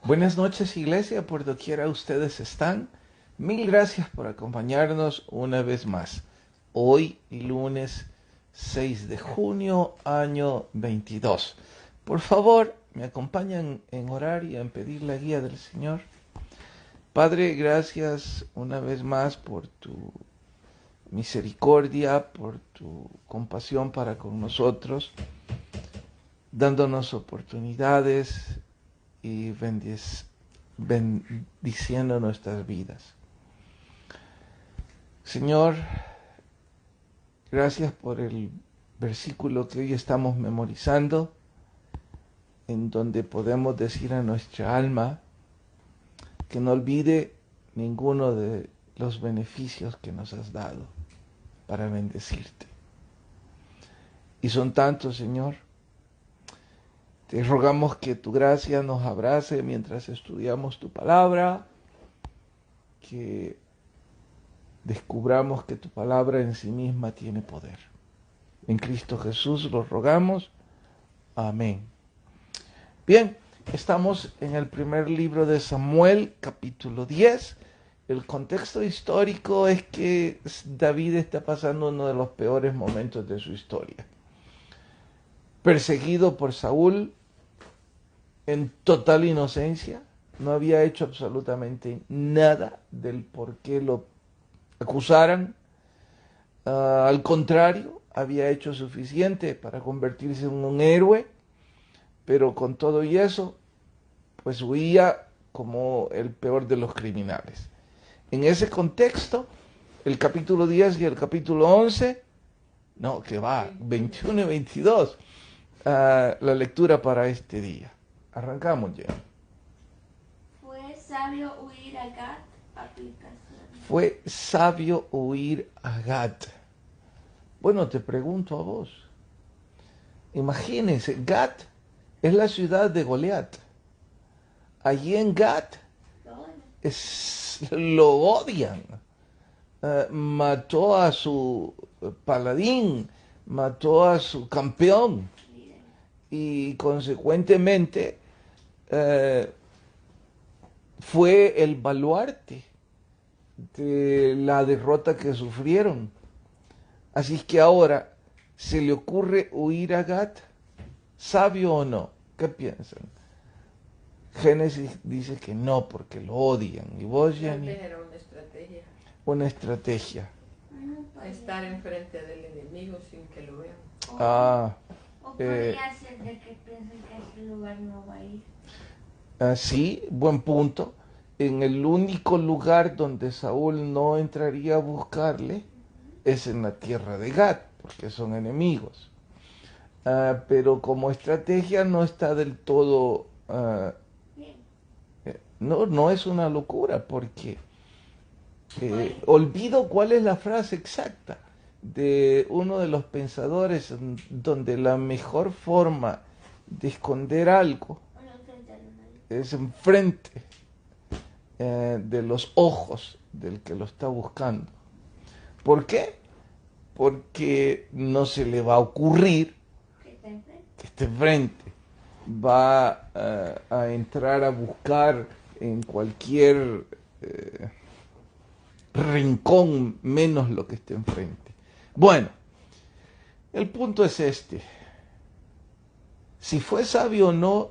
Buenas noches, iglesia, por doquiera ustedes están. Mil gracias por acompañarnos una vez más. Hoy, lunes 6 de junio, año 22. Por favor, me acompañan en orar y en pedir la guía del Señor. Padre, gracias una vez más por tu misericordia, por tu compasión para con nosotros, dándonos oportunidades y bendiciendo nuestras vidas. Señor, gracias por el versículo que hoy estamos memorizando, en donde podemos decir a nuestra alma que no olvide ninguno de los beneficios que nos has dado para bendecirte. Y son tantos, Señor. Te rogamos que tu gracia nos abrace mientras estudiamos tu palabra, que descubramos que tu palabra en sí misma tiene poder. En Cristo Jesús lo rogamos. Amén. Bien, estamos en el primer libro de Samuel, capítulo 10. El contexto histórico es que David está pasando uno de los peores momentos de su historia. Perseguido por Saúl, en total inocencia, no había hecho absolutamente nada del por qué lo acusaran. Al contrario, había hecho suficiente para convertirse en un héroe, pero con todo y eso, pues huía como el peor de los criminales. En ese contexto, el capítulo 10 y el capítulo 11, no, que va, 21 y 22, la lectura para este día. Arrancamos ya. Fue sabio huir a Gat, aplicación. Fue sabio huir a Gat. Bueno, te pregunto a vos. Imagínense, Gat es la ciudad de Goliat. Allí en Gat lo odian. Mató a su paladín, mató a su campeón y consecuentemente fue el baluarte de la derrota que sufrieron. Así que ahora se le ocurre huir a Gat, ¿sabio o no? ¿Qué piensan? Génesis dice que no, porque lo odian. ¿Y vos, Jenny? Era una estrategia. Una estrategia. Estar enfrente del enemigo sin que lo vean. O podría ser de que piensen que a ese lugar no va a ir. Sí, buen punto. En el único lugar donde Saúl no entraría a buscarle es en la tierra de Gad, porque son enemigos. Pero como estrategia no está del todo... no es una locura, porque olvido cuál es la frase exacta de uno de los pensadores, donde la mejor forma de esconder algo es enfrente de los ojos del que lo está buscando. ¿Por qué? Porque no se le va a ocurrir que esté enfrente. Va a entrar a buscar en cualquier rincón menos lo que esté enfrente. Bueno, el punto es este. Si fue sabio o no,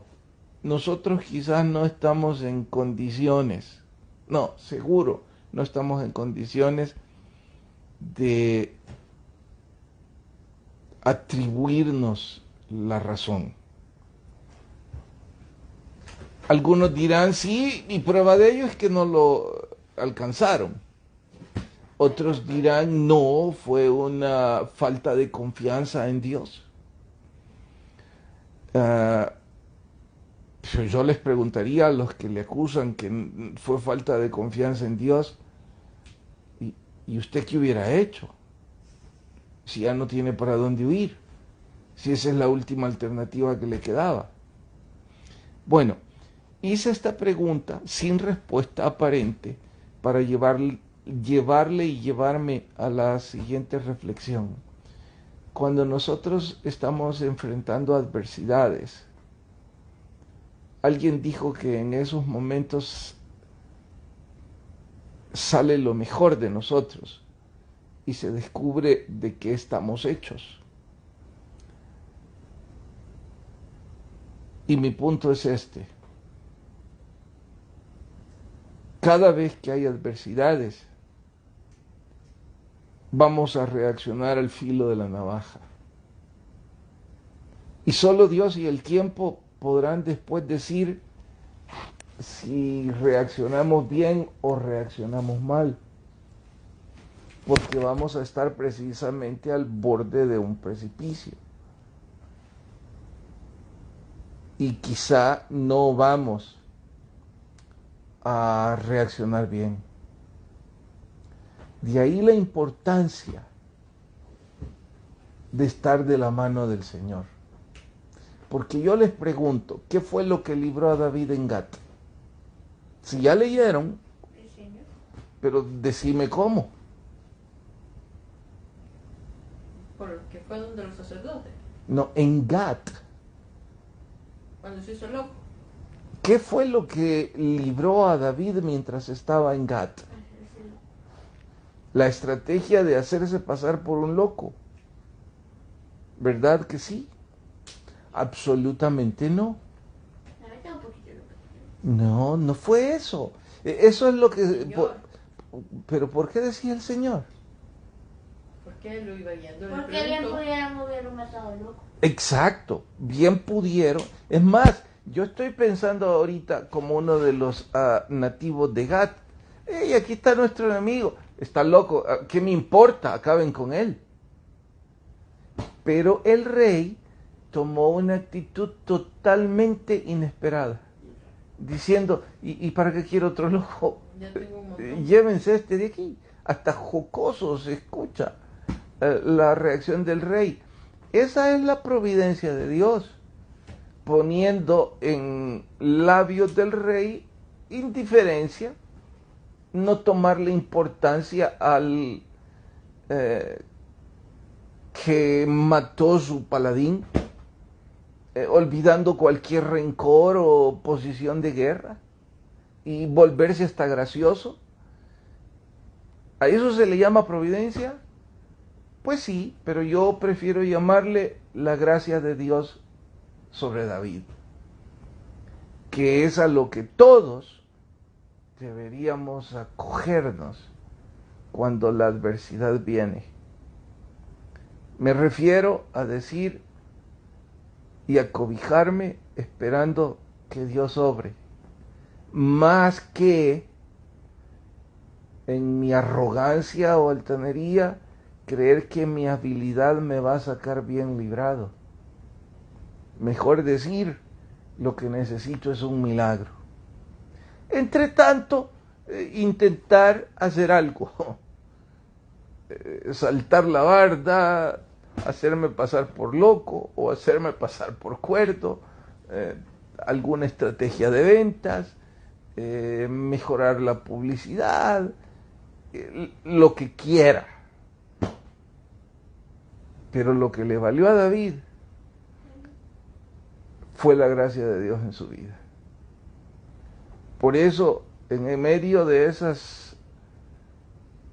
nosotros quizás no estamos en condiciones, no, seguro, no estamos en condiciones de atribuirnos la razón. Algunos dirán sí, y prueba de ello es que no lo alcanzaron. Otros dirán no, fue una falta de confianza en Dios. Yo les preguntaría a los que le acusan que fue falta de confianza en Dios, ¿y usted qué hubiera hecho? Si ya no tiene para dónde huir, si esa es la última alternativa que le quedaba. Bueno, hice esta pregunta sin respuesta aparente para llevarle y llevarme a la siguiente reflexión. Cuando nosotros estamos enfrentando adversidades, Alguien dijo que en esos momentos sale lo mejor de nosotros y se descubre de qué estamos hechos. Y mi punto es este. Cada vez que hay adversidades, vamos a reaccionar al filo de la navaja. Y solo Dios y el tiempo podrán después decir si reaccionamos bien o reaccionamos mal. Porque vamos a estar precisamente al borde de un precipicio. Y quizá no vamos a reaccionar bien. De ahí la importancia de estar de la mano del Señor. Porque yo les pregunto, ¿qué fue lo que libró a David en Gat? Si ya leyeron, pero decime cómo. Porque fue donde los sacerdotes. No, en Gat. Cuando se hizo loco. ¿Qué fue lo que libró a David mientras estaba en Gat? La estrategia de hacerse pasar por un loco. ¿Verdad que sí? Absolutamente no. No, no fue eso. Eso es lo que... Pero ¿por qué decía el Señor? Porque él lo iba guiando. Porque bien pudieran haberlo matado loco. Exacto, bien pudieron. Es más, yo estoy pensando ahorita como uno de los nativos de Gat. ¡Ey, aquí está nuestro enemigo! Está loco, ¿qué me importa? Acaben con él. Pero el rey tomó una actitud totalmente inesperada, diciendo, ¿y para qué quiero otro loco? Ya tengo un montón. Llévense este de aquí. Hasta jocoso se escucha la reacción del rey. Esa es la providencia de Dios, poniendo en labios del rey indiferencia, no tomarle importancia al que mató su paladín, olvidando cualquier rencor o posición de guerra, y volverse hasta gracioso. ¿A eso se le llama providencia? Pues sí, pero yo prefiero llamarle la gracia de Dios sobre David, que es a lo que todos deberíamos acogernos cuando la adversidad viene. Me refiero a decir y a cobijarme esperando que Dios obre, más que en mi arrogancia o altanería creer que mi habilidad me va a sacar bien librado. Mejor decir, lo que necesito es un milagro. Entre tanto, intentar hacer algo. Saltar la barda, hacerme pasar por loco o hacerme pasar por cuerdo, alguna estrategia de ventas, mejorar la publicidad, lo que quiera. Pero lo que le valió a David fue la gracia de Dios en su vida. Por eso, en medio de esas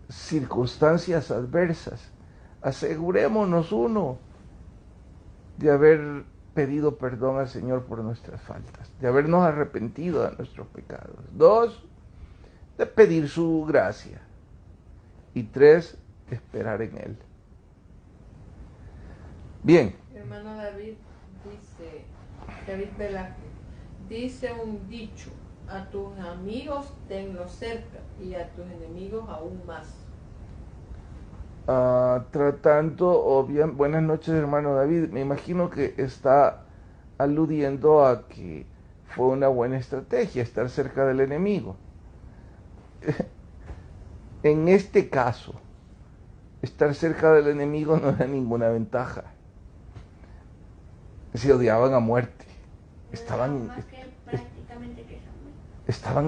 circunstancias adversas, asegurémonos de haber pedido perdón al Señor por nuestras faltas, de habernos arrepentido de nuestros pecados. 2, de pedir su gracia. Y 3, esperar en Él. Bien. Hermano David Velázquez, dice un dicho: a tus amigos tenlos cerca y a tus enemigos aún más. Tratando, o bien, buenas noches hermano David, me imagino que está aludiendo a que fue una buena estrategia estar cerca del enemigo. En este caso, estar cerca del enemigo no era ninguna ventaja. Se odiaban a muerte. Estaban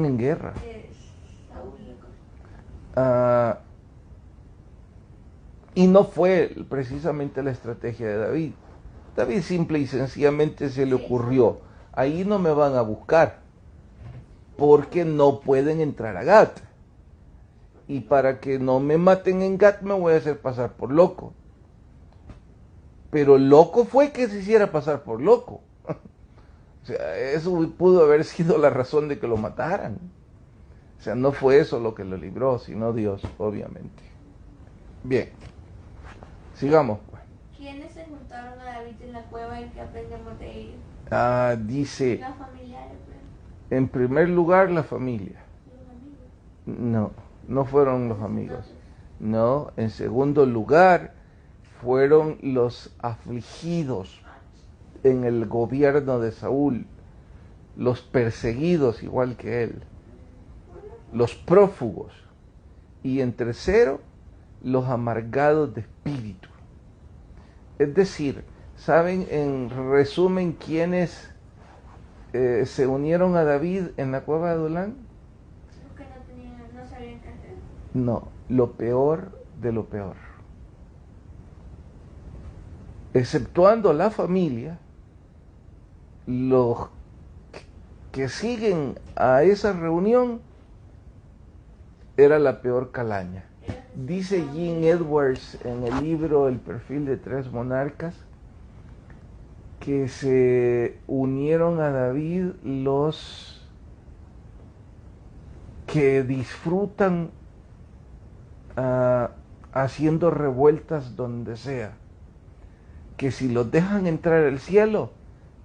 en guerra. Y no fue precisamente la estrategia de David. David simple y sencillamente se le ocurrió ahí no me van a buscar, porque no pueden entrar a Gat. Y para que no me maten en Gat me voy a hacer pasar por loco. Pero loco fue que se hiciera pasar por loco. O sea, eso pudo haber sido la razón de que lo mataran. O sea, no fue eso lo que lo libró, sino Dios, obviamente. Bien, sigamos pues. ¿Quiénes se juntaron a David en la cueva y qué aprendemos de ellos? Dice, Los familiares, pues, en primer lugar, la familia. los amigos. No, no fueron los amigos. No, en segundo lugar, fueron los afligidos en el gobierno de Saúl, los perseguidos igual que él, los prófugos, y en tercero, los amargados de espíritu. Es decir, ¿saben en resumen quiénes se unieron a David en la cueva de Adulán? Los que no sabían qué hacer. No, lo peor de lo peor. Exceptuando la familia, los que siguen a esa reunión era la peor calaña. Dice Jean Edwards en el libro El perfil de 3 monarcas que se unieron a David los que disfrutan haciendo revueltas donde sea, que si los dejan entrar al cielo,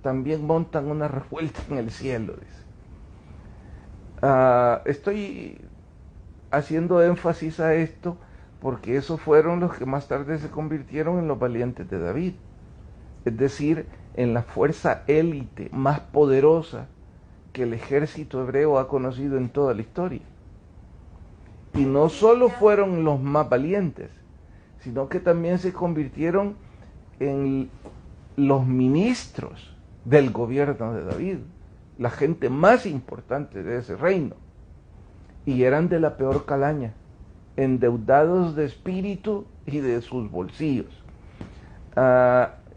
también montan una revuelta en el cielo, dice. Estoy haciendo énfasis a esto porque esos fueron los que más tarde se convirtieron en los valientes de David, es decir, en la fuerza élite más poderosa que el ejército hebreo ha conocido en toda la historia. Y no solo fueron los más valientes, sino que también se convirtieron en los ministros del gobierno de David, la gente más importante de ese reino. Y eran de la peor calaña, endeudados de espíritu y de sus bolsillos.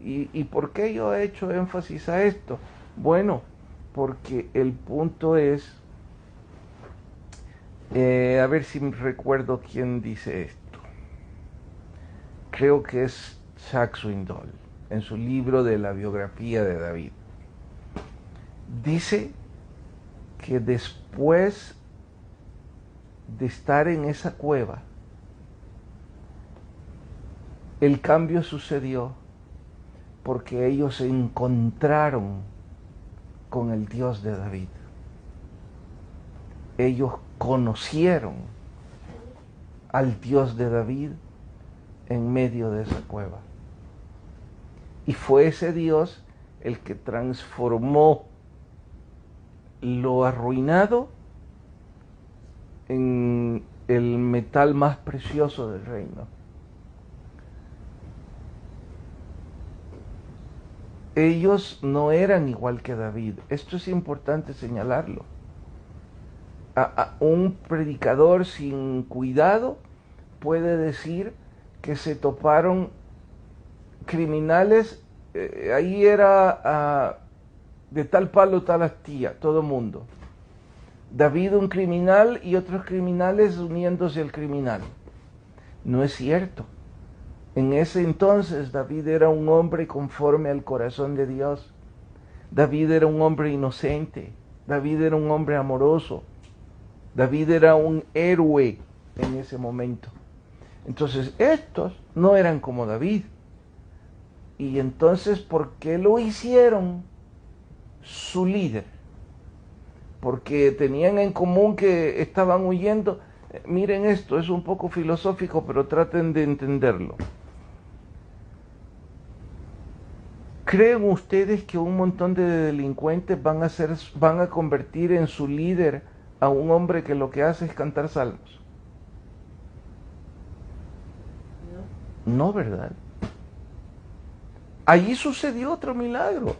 ¿Y por qué yo he hecho énfasis a esto? Bueno, porque el punto es, a ver si me recuerdo quién dice esto. Creo que es Chuck Swindoll, en su libro de la biografía de David. Dice que después de estar en esa cueva, el cambio sucedió porque ellos se encontraron con el Dios de David. Ellos conocieron al Dios de David en medio de esa cueva. Y fue ese Dios el que transformó lo arruinado en el metal más precioso del reino. Ellos no eran igual que David. Esto es importante señalarlo. Un predicador sin cuidado puede decir que se toparon criminales, ahí era de tal palo tal astilla, todo mundo. David un criminal y otros criminales uniéndose al criminal. No es cierto. En ese entonces David era un hombre conforme al corazón de Dios. David era un hombre inocente. David era un hombre amoroso. David era un héroe en ese momento. Entonces estos no eran como David. Y entonces, ¿por qué lo hicieron su líder? Porque tenían en común que estaban huyendo. Miren esto, es un poco filosófico, pero traten de entenderlo. ¿Creen ustedes que un montón de delincuentes van a convertir en su líder a un hombre que lo que hace es cantar salmos? No, ¿verdad? Allí sucedió otro milagro.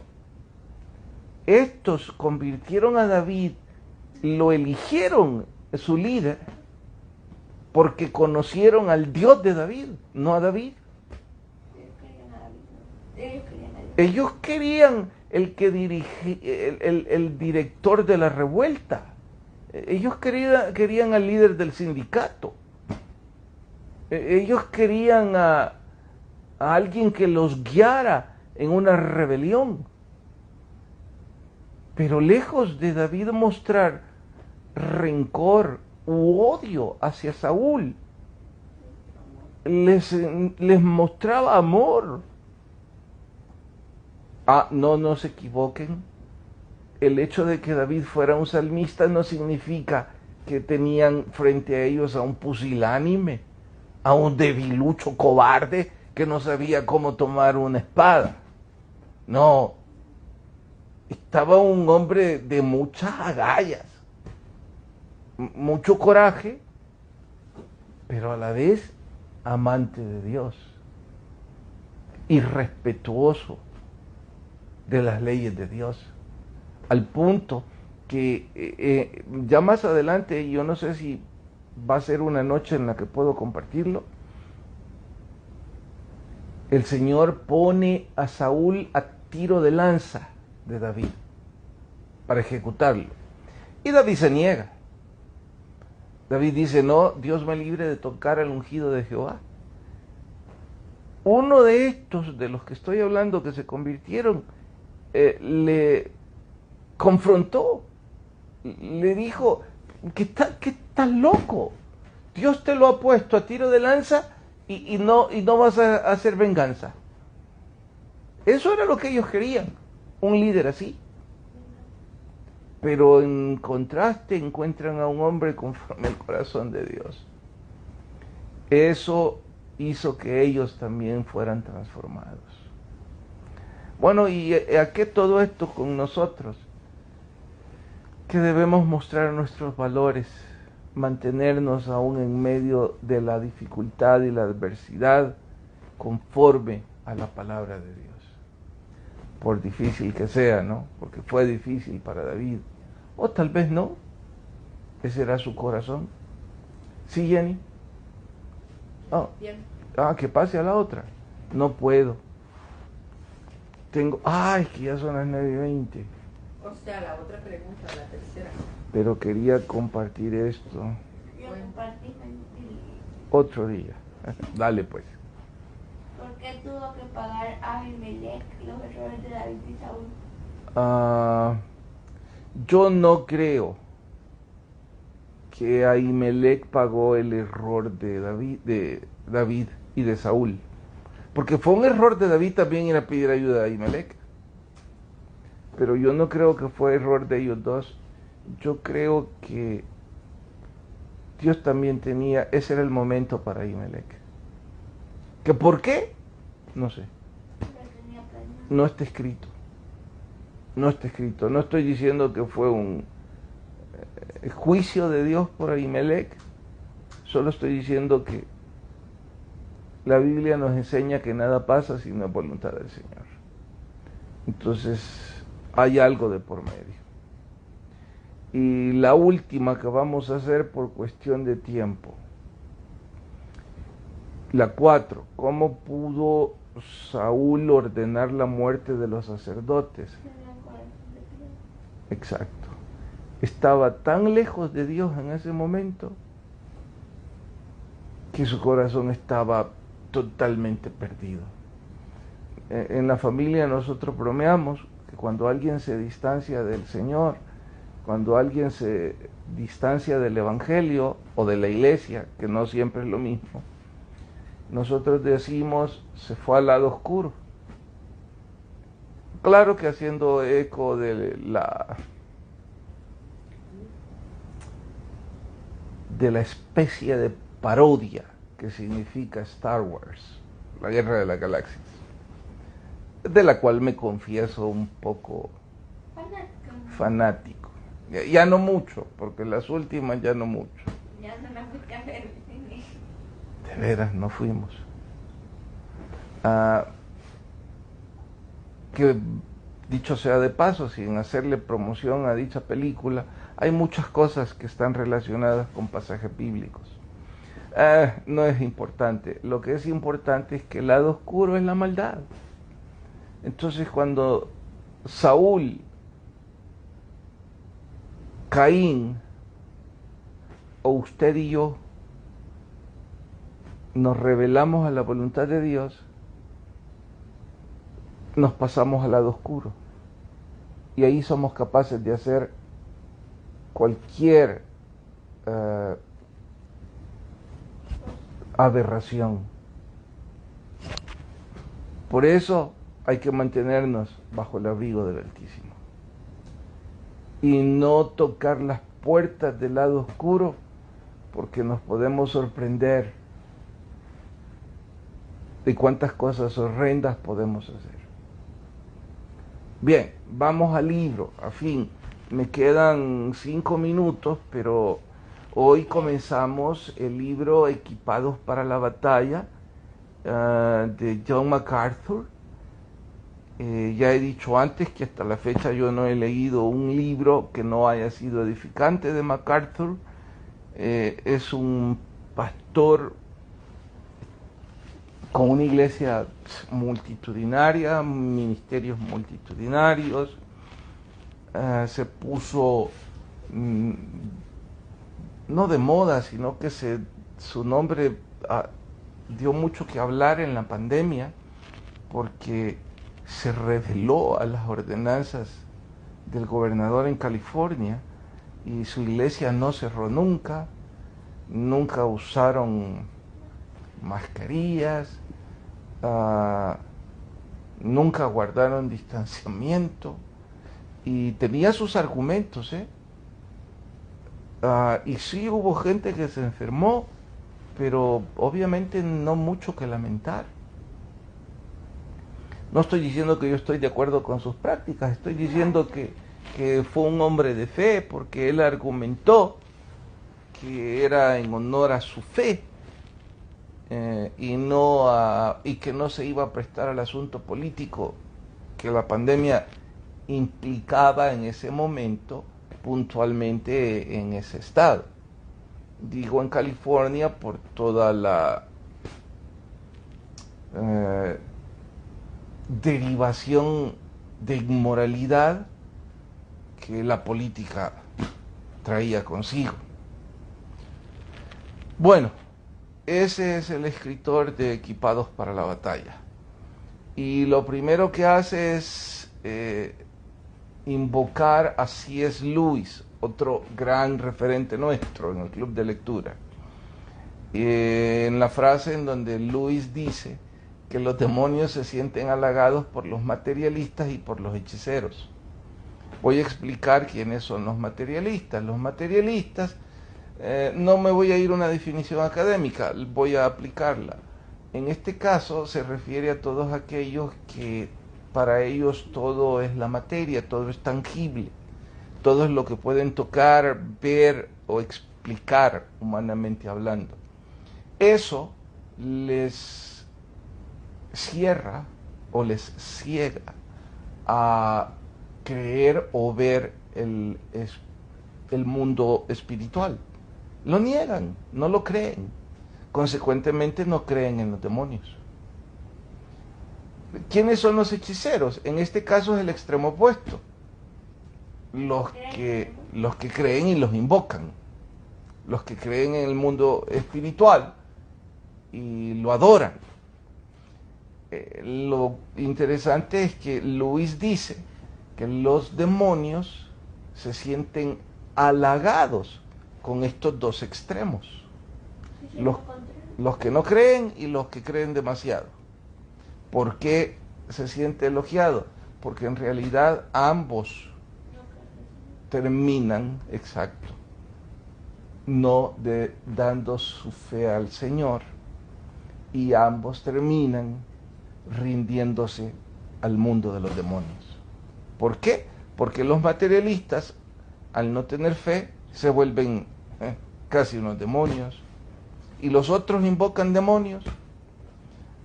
Estos convirtieron a David, lo eligieron su líder, porque conocieron al Dios de David, no a David. Ellos querían el que el director de la revuelta. Ellos querían al líder del sindicato. Ellos querían a alguien que los guiara en una rebelión. Pero lejos de David mostrar rencor u odio hacia Saúl, les mostraba amor. No nos equivoquen. El hecho de que David fuera un salmista no significa que tenían frente a ellos a un pusilánime, a un debilucho cobarde que no sabía cómo tomar una espada. No, estaba un hombre de muchas agallas, mucho coraje, pero a la vez amante de Dios y respetuoso de las leyes de Dios, al punto que ya más adelante, yo no sé si va a ser una noche en la que puedo compartirlo, el Señor pone a Saúl a tiro de lanza de David para ejecutarlo, y David se niega. David dice: no, Dios me libre de tocar al ungido de Jehová. Uno de estos, de los que estoy hablando, que se convirtieron, le confrontó, le dijo: que estás loco, Dios te lo ha puesto a tiro de lanza y no vas a hacer venganza. Eso era lo que ellos querían, un líder así. Pero en contraste encuentran a un hombre conforme al corazón de Dios. Eso hizo que ellos también fueran transformados. Bueno, ¿y a qué todo esto con nosotros? Que debemos mostrar nuestros valores, mantenernos aún en medio de la dificultad y la adversidad conforme a la palabra de Dios. Por difícil que sea, ¿no? Porque fue difícil para David. O tal vez no. Ese era su corazón. ¿Sí, Jenny? Bien. Que pase a la otra. No puedo. Es que ya son las 9:20. O sea, la otra pregunta, la tercera. Pero quería compartir esto Yo compartí otro día. Dale pues. ¿Por qué tuvo que pagar a Ahimelech los errores de David y Saúl? Yo no creo que Ahimelech pagó el error de David y de Saúl. Porque fue un error de David también ir a pedir ayuda a Ahimelech. Pero yo no creo que fue error de ellos dos. Yo creo que Dios también ese era el momento para Ahimelech. ¿Que por qué? No sé. No está escrito. No está escrito. No estoy diciendo que fue un juicio de Dios por Ahimelech. Solo estoy diciendo que la Biblia nos enseña que nada pasa si no es voluntad del Señor. Entonces, hay algo de por medio. Y la última que vamos a hacer por cuestión de tiempo. La 4. ¿Cómo pudo Saúl ordenar la muerte de los sacerdotes? Exacto. Estaba tan lejos de Dios en ese momento que su corazón estaba totalmente perdido. En la familia nosotros bromeamos que cuando alguien se distancia del Señor, cuando alguien se distancia del Evangelio o de la iglesia, que no siempre es lo mismo, nosotros decimos: se fue al lado oscuro. Claro que haciendo eco de la especie de parodia que significa Star Wars, la Guerra de las Galaxias, de la cual me confieso un poco fanático. Ya no mucho, porque las últimas ya no mucho. Ya no la fuiste a ver. De veras, no fuimos. Que dicho sea de paso, sin hacerle promoción a dicha película, hay muchas cosas que están relacionadas con pasajes bíblicos. No es importante. Lo que es importante es que el lado oscuro es la maldad. Entonces, cuando Saúl, Caín o usted y yo nos rebelamos a la voluntad de Dios, nos pasamos al lado oscuro. Y ahí somos capaces de hacer cualquier aberración. Por eso hay que mantenernos bajo el abrigo del Altísimo y no tocar las puertas del lado oscuro, porque nos podemos sorprender de cuántas cosas horrendas podemos hacer. Bien, vamos al libro. A fin, me quedan 5 minutos, pero hoy comenzamos el libro Equipados para la Batalla de John MacArthur. Ya he dicho antes que hasta la fecha yo no he leído un libro que no haya sido edificante de MacArthur. Es un pastor con una iglesia multitudinaria, ministerios multitudinarios. Se puso no de moda, sino que su nombre dio mucho que hablar en la pandemia, porque se rebeló a las ordenanzas del gobernador en California y su iglesia no cerró nunca usaron mascarillas, nunca guardaron distanciamiento y tenía sus argumentos, y sí hubo gente que se enfermó, pero obviamente no mucho que lamentar. No estoy diciendo que yo estoy de acuerdo con sus prácticas, estoy diciendo que fue un hombre de fe, porque él argumentó que era en honor a su fe, y que no se iba a prestar al asunto político que la pandemia implicaba en ese momento, puntualmente en ese estado. Digo en California por toda la derivación de inmoralidad que la política traía consigo. Bueno, ese es el escritor de Equipados para la Batalla. Y lo primero que hace es invocar a C.S. Lewis, otro gran referente nuestro en el club de lectura. En la frase en donde Lewis dice que los demonios se sienten halagados por los materialistas y por los hechiceros. Voy a explicar quiénes son los materialistas. Los materialistas, no me voy a ir a una definición académica, voy a aplicarla. En este caso se refiere a todos aquellos que para ellos todo es la materia, todo es tangible, todo es lo que pueden tocar, ver o explicar humanamente hablando. Eso les cierra o les ciega a creer o ver el mundo espiritual. Lo niegan, no lo creen. Consecuentemente no creen en los demonios. ¿Quiénes son los hechiceros? En este caso es el extremo opuesto. Los que creen y los invocan. Los que creen en el mundo espiritual y lo adoran. Lo interesante es que Luis dice que los demonios se sienten halagados con estos dos extremos. Los que no creen y los que creen demasiado. ¿Por qué se siente elogiado? Porque en realidad ambos terminan, exacto, no dando su fe al Señor, y ambos terminan rindiéndose al mundo de los demonios. ¿Por qué? Porque los materialistas, al no tener fe, se vuelven casi unos demonios, y los otros invocan demonios.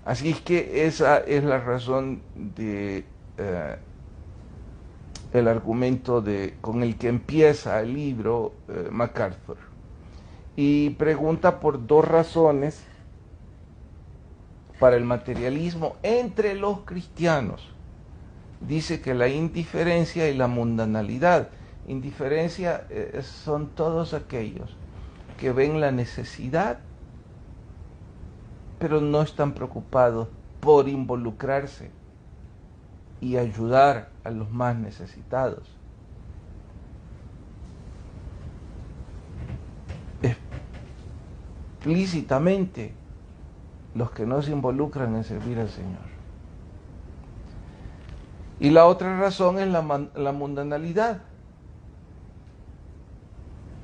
Así es que esa es la razón de el argumento con el que empieza el libro MacArthur. Y pregunta por dos razones para el materialismo entre los cristianos. dice que la indiferencia y la mundanalidad. Indiferencia son todos aquellos que ven la necesidad, pero no están preocupados por involucrarse y ayudar a los más necesitados. Explícitamente, los que no se involucran en servir al Señor. Y la otra razón es la mundanalidad.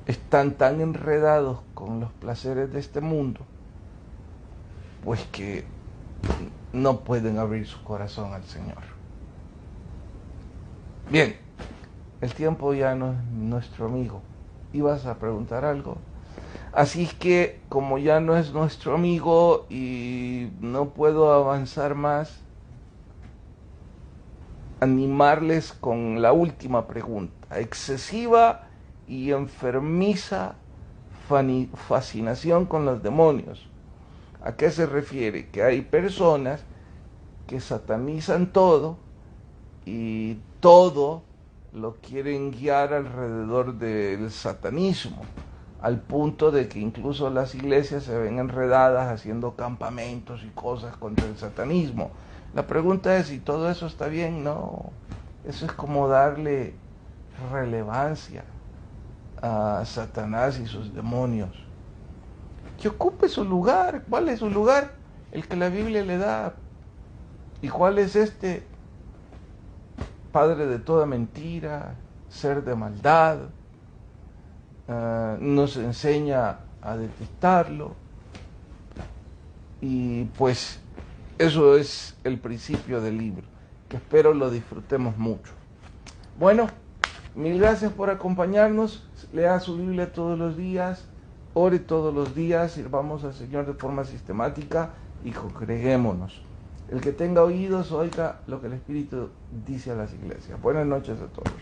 Están tan enredados con los placeres de este mundo, pues que no pueden abrir su corazón al Señor. Bien, el tiempo ya no es nuestro amigo. ¿Ibas a preguntar algo? Así es que, como ya no es nuestro amigo y no puedo avanzar más, animarles con la última pregunta. Excesiva y enfermiza fascinación con los demonios. ¿A qué se refiere? Que hay personas que satanizan todo y todo lo quieren guiar alrededor del satanismo, al punto de que incluso las iglesias se ven enredadas haciendo campamentos y cosas contra el satanismo. La pregunta es si todo eso está bien. No, eso es como darle relevancia a Satanás y sus demonios. Que ocupe su lugar. ¿Cuál es su lugar? El que la Biblia le da. ¿Y cuál es este? Padre de toda mentira, ser de maldad. Nos enseña a detestarlo. Y pues eso es el principio del libro, que espero lo disfrutemos mucho. Bueno, mil gracias por acompañarnos. Lea su Biblia todos los días, ore todos los días, sirvamos al Señor de forma sistemática y congreguémonos. El que tenga oídos, oiga lo que el Espíritu dice a las iglesias. Buenas noches a todos.